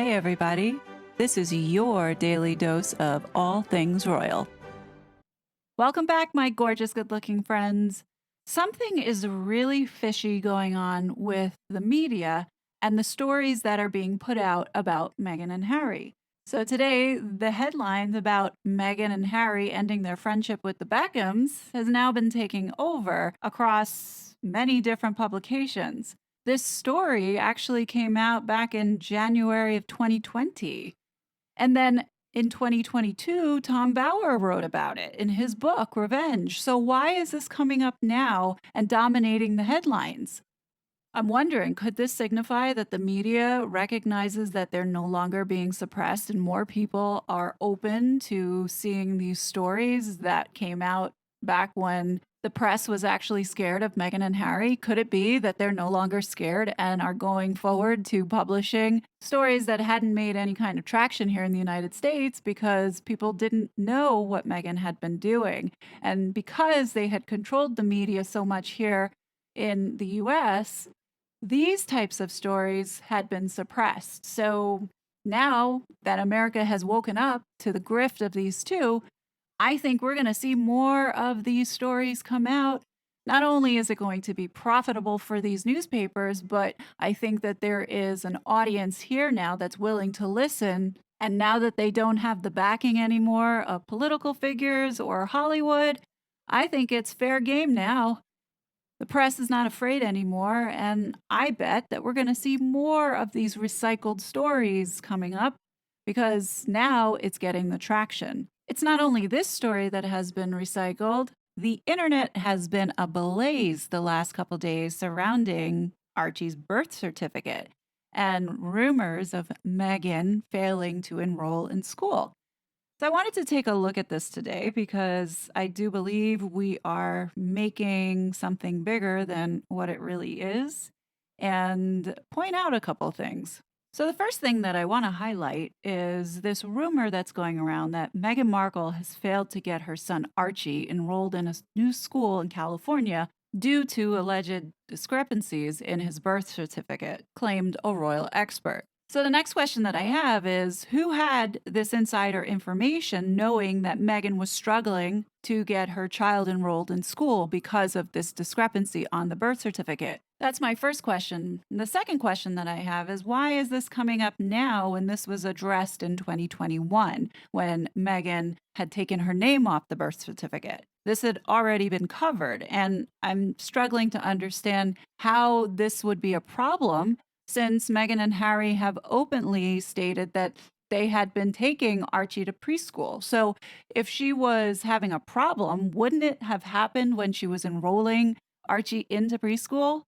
Hey, everybody. This is your daily dose of all things royal. Welcome back, my gorgeous, good looking friends. Something is really fishy going on with the media and the stories that are being put out about Meghan and Harry. So, today, the headlines about Meghan and Harry ending their friendship with the Beckhams has now been taking over across many different publications. This story actually came out back in January of 2020. And then in 2022, Tom Bauer wrote about it in his book, Revenge. So, why is this coming up now and dominating the headlines? I'm wondering, could this signify that the media recognizes that they're no longer being suppressed and more people are open to seeing these stories that came out back when the press was actually scared of Meghan and Harry? Could it be that they're no longer scared and are going forward to publishing stories that hadn't made any kind of traction here in the United States because people didn't know what Meghan had been doing? And because they had controlled the media so much here in the US, these types of stories had been suppressed. So now that America has woken up to the grift of these two, I think we're going to see more of these stories come out. Not only is it going to be profitable for these newspapers, but I think that there is an audience here now that's willing to listen. And now that they don't have the backing anymore of political figures or Hollywood, I think it's fair game now. The press is not afraid anymore, and I bet that we're going to see more of these recycled stories coming up because now it's getting the traction. It's not only this story that has been recycled, the internet has been ablaze the last couple days surrounding Archie's birth certificate and rumors of Meghan failing to enroll in school. So I wanted to take a look at this today because I do believe we are making something bigger than what it really is and point out a couple things. So the first thing that I want to highlight is this rumor that's going around that Meghan Markle has failed to get her son Archie enrolled in a new school in California due to alleged discrepancies in his birth certificate, claimed a royal expert. So the next question that I have is, who had this insider information knowing that Meghan was struggling to get her child enrolled in school because of this discrepancy on the birth certificate? That's my first question. And the second question that I have is, why is this coming up now when this was addressed in 2021 when Meghan had taken her name off the birth certificate? This had already been covered, and I'm struggling to understand how this would be a problem since Meghan and Harry have openly stated that they had been taking Archie to preschool. So if she was having a problem, wouldn't it have happened when she was enrolling Archie into preschool?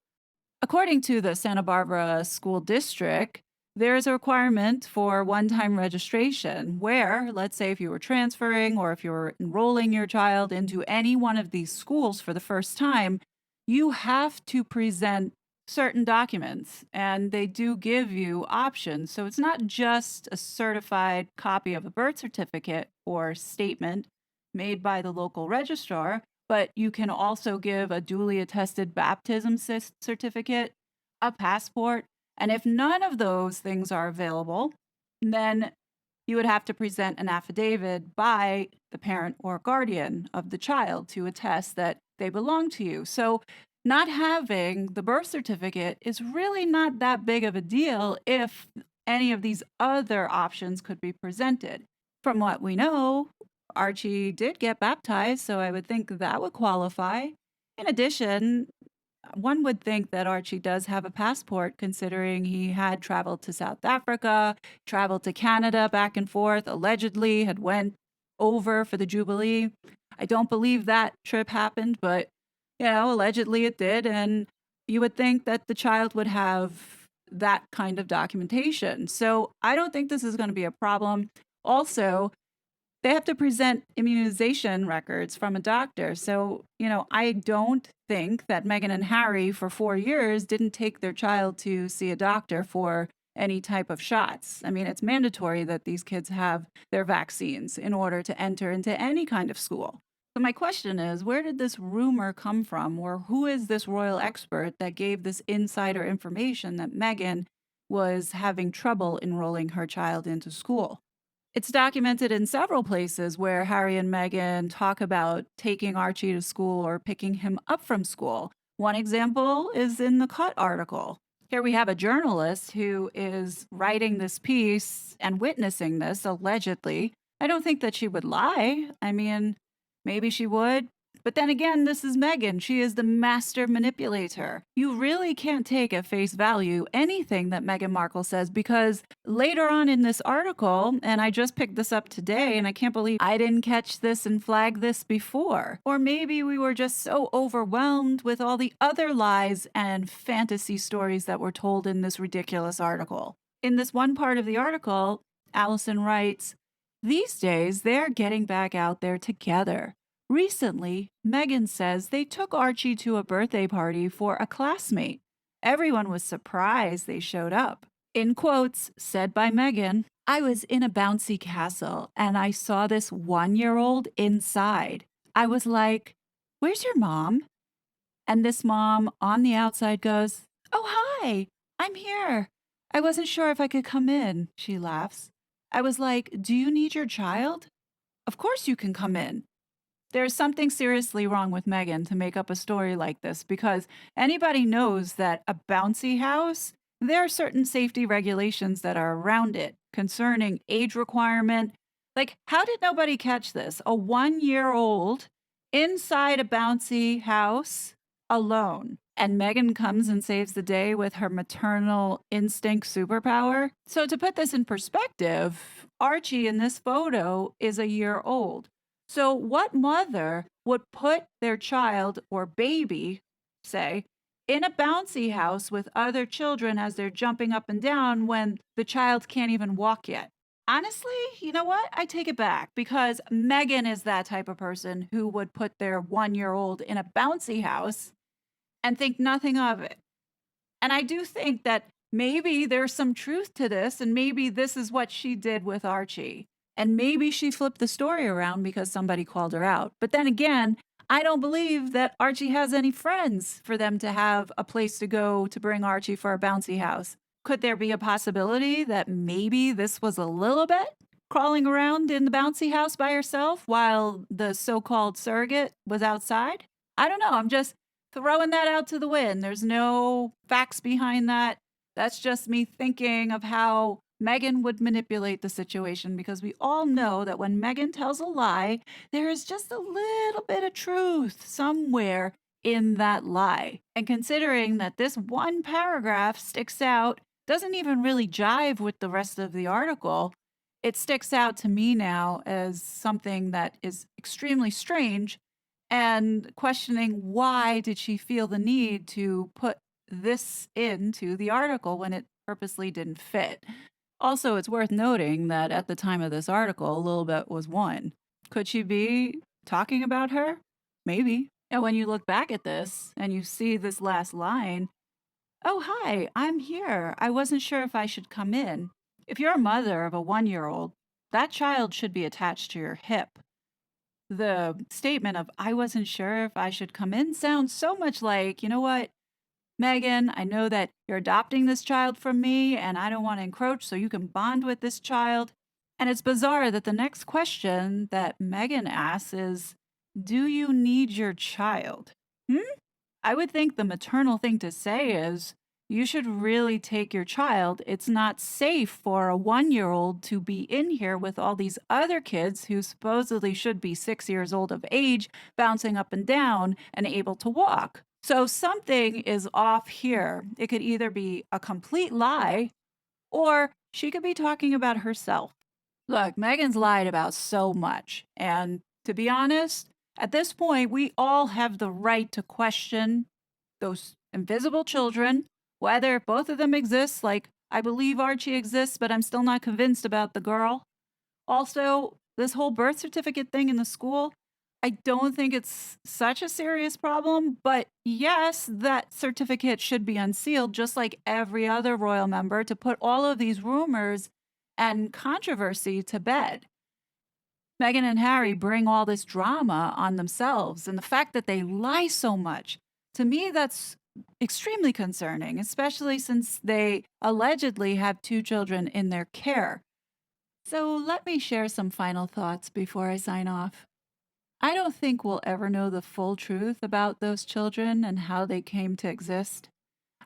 According to the Santa Barbara School District, there is a requirement for one-time registration where, let's say if you were transferring or if you were enrolling your child into any one of these schools for the first time, you have to present certain documents, and they do give you options. So it's not just a certified copy of a birth certificate or statement made by the local registrar, but you can also give a duly attested baptism certificate, a passport, and if none of those things are available, then you would have to present an affidavit by the parent or guardian of the child to attest that they belong to you. So not having the birth certificate is really not that big of a deal if any of these other options could be presented. From what we know, Archie did get baptized, so I would think that would qualify. In addition, one would think that Archie does have a passport considering he had traveled to South Africa, traveled to Canada back and forth, allegedly had went over for the Jubilee. I don't believe that trip happened, but allegedly it did, and you would think that the child would have that kind of documentation. So I don't think this is going to be a problem. Also, they have to present immunization records from a doctor. So, I don't think that Meghan and Harry for 4 years didn't take their child to see a doctor for any type of shots. I mean, it's mandatory that these kids have their vaccines in order to enter into any kind of school. So my question is, where did this rumor come from, or who is this royal expert that gave this insider information that Meghan was having trouble enrolling her child into school. It's documented in several places where Harry and Meghan talk about taking Archie to school or picking him up from school. One example is in the Cut article. Here we have a journalist who is writing this piece and witnessing this, allegedly. I don't think that she would lie. I mean, maybe she would. But then again, this is Meghan. She is the master manipulator. You really can't take at face value anything that Meghan Markle says, because later on in this article, and I just picked this up today, and I can't believe I didn't catch this and flag this before. Or maybe we were just so overwhelmed with all the other lies and fantasy stories that were told in this ridiculous article. In this one part of the article, Allison writes, "These days, they're getting back out there together. Recently, Meghan says they took Archie to a birthday party for a classmate. Everyone was surprised they showed up. In quotes, said by Meghan, I was in a bouncy castle and I saw this 1-year-old inside. I was like, where's your mom? And this mom on the outside goes, oh, hi, I'm here. I wasn't sure if I could come in, she laughs. I was like, do you need your child? Of course you can come in. There's something seriously wrong with Meghan to make up a story like this, because anybody knows that a bouncy house, there are certain safety regulations that are around it concerning age requirement. Like, how did nobody catch this? A 1-year-old inside a bouncy house alone. And Meghan comes and saves the day with her maternal instinct superpower. So, to put this in perspective, Archie in this photo is a year old. So, what mother would put their child or baby, say, in a bouncy house with other children as they're jumping up and down when the child can't even walk yet? Honestly, you know what? I take it back, because Meghan is that type of person who would put their 1-year-old in a bouncy house and think nothing of it. And I do think that maybe there's some truth to this, and maybe this is what she did with Archie. And maybe she flipped the story around because somebody called her out. But then again, I don't believe that Archie has any friends for them to have a place to go to bring Archie for a bouncy house. Could there be a possibility that maybe this was a little bit crawling around in the bouncy house by herself while the so-called surrogate was outside? I don't know. I'm just throwing that out to the wind. There's no facts behind that. That's just me thinking of how Meghan would manipulate the situation, because we all know that when Meghan tells a lie, there is just a little bit of truth somewhere in that lie. And considering that this one paragraph sticks out, doesn't even really jive with the rest of the article, it sticks out to me now as something that is extremely strange, and questioning why did she feel the need to put this into the article when it purposely didn't fit. Also, it's worth noting that at the time of this article, Lilibet was 1. Could she be talking about her? Maybe. And when you look back at this and you see this last line, oh, hi, I'm here. I wasn't sure if I should come in. If you're a mother of a 1-year-old, that child should be attached to your hip. The statement of, I wasn't sure if I should come in, sounds so much like, you know what, Meghan, I know that you're adopting this child from me and I don't want to encroach, so you can bond with this child. And it's bizarre that the next question that Meghan asks is, do you need your child? I would think the maternal thing to say is, you should really take your child. It's not safe for a 1-year-old to be in here with all these other kids who supposedly should be 6 years old of age, bouncing up and down and able to walk. So something is off here. It could either be a complete lie, or she could be talking about herself. Look, Meghan's lied about so much. And to be honest, at this point, we all have the right to question those invisible children, whether both of them exist. Like, I believe Archie exists, but I'm still not convinced about the girl. Also, this whole birth certificate thing in the school, I don't think it's such a serious problem, but yes, that certificate should be unsealed, just like every other royal member, to put all of these rumors and controversy to bed. Meghan and Harry bring all this drama on themselves, and the fact that they lie so much, to me, that's extremely concerning, especially since they allegedly have two children in their care. So let me share some final thoughts before I sign off. I don't think we'll ever know the full truth about those children and how they came to exist.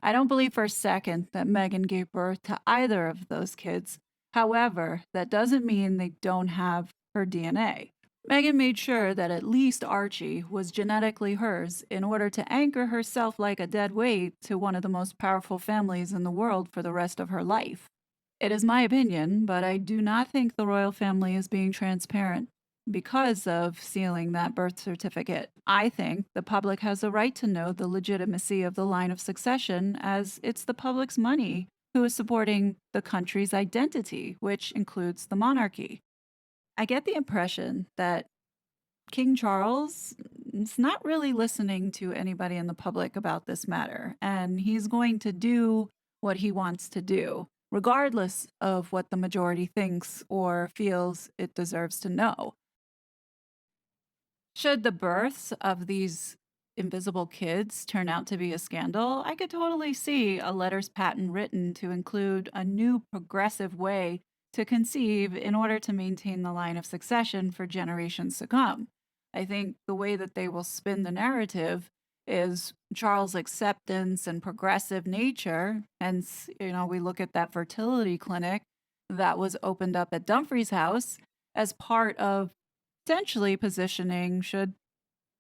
I don't believe for a second that Meghan gave birth to either of those kids. However, that doesn't mean they don't have her DNA. Meghan made sure that at least Archie was genetically hers in order to anchor herself like a dead weight to one of the most powerful families in the world for the rest of her life. It is my opinion, but I do not think the royal family is being transparent because of sealing that birth certificate. I think the public has a right to know the legitimacy of the line of succession, as it's the public's money who is supporting the country's identity, which includes the monarchy. I get the impression that King Charles is not really listening to anybody in the public about this matter, and he's going to do what he wants to do, regardless of what the majority thinks or feels it deserves to know. Should the births of these invisible kids turn out to be a scandal, I could totally see a letters patent written to include a new progressive way to conceive in order to maintain the line of succession for generations to come. I think the way that they will spin the narrative is Charles' acceptance and progressive nature. Hence, we look at that fertility clinic that was opened up at Dumfries House as part of potentially positioning, should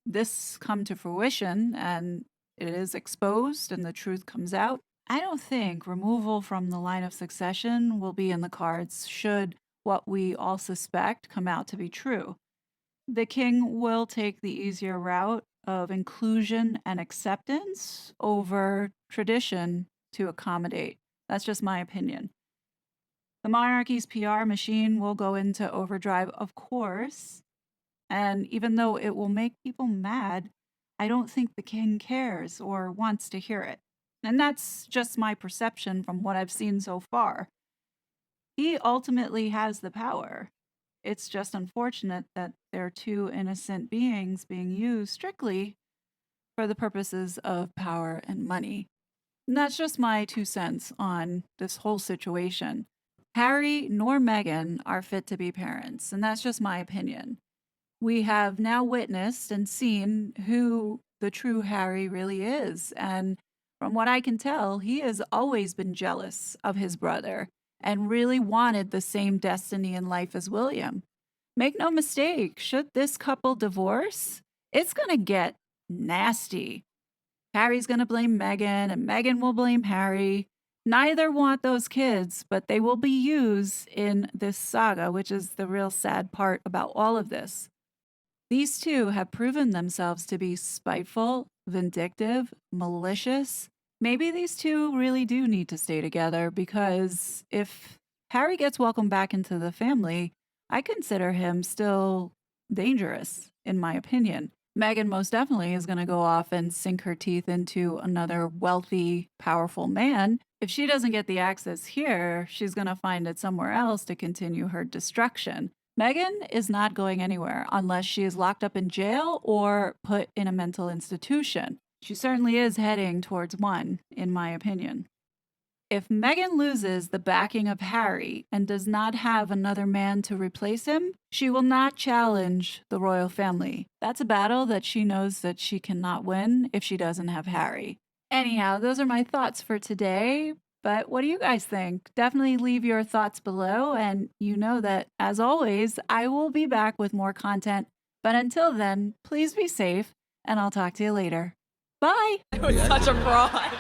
this come to fruition and it is exposed and the truth comes out, I don't think removal from the line of succession will be in the cards should what we all suspect come out to be true. The king will take the easier route of inclusion and acceptance over tradition to accommodate. That's just my opinion. The monarchy's PR machine will go into overdrive, of course, and even though it will make people mad, I don't think the king cares or wants to hear it. And that's just my perception from what I've seen so far. He ultimately has the power. It's just unfortunate that there are two innocent beings being used strictly for the purposes of power and money. And that's just my 2 cents on this whole situation. Harry nor Meghan are fit to be parents, and that's just my opinion. We have now witnessed and seen who the true Harry really is. And from what I can tell, he has always been jealous of his brother and really wanted the same destiny in life as William. Make no mistake, should this couple divorce, it's going to get nasty. Harry's going to blame Meghan, and Meghan will blame Harry. Neither want those kids, but they will be used in this saga, which is the real sad part about all of this. These two have proven themselves to be spiteful, vindictive, malicious. Maybe these two really do need to stay together, because if Harry gets welcomed back into the family, I consider him still dangerous, in my opinion. Meghan most definitely is going to go off and sink her teeth into another wealthy, powerful man. If she doesn't get the access here, she's going to find it somewhere else to continue her destruction. Meghan is not going anywhere unless she is locked up in jail or put in a mental institution. She certainly is heading towards one, in my opinion. If Meghan loses the backing of Harry and does not have another man to replace him, she will not challenge the royal family. That's a battle that she knows that she cannot win if she doesn't have Harry. Anyhow, those are my thoughts for today. But what do you guys think? Definitely leave your thoughts below. And you know that, as always, I will be back with more content. But until then, please be safe, and I'll talk to you later. Bye! It was such a fraud.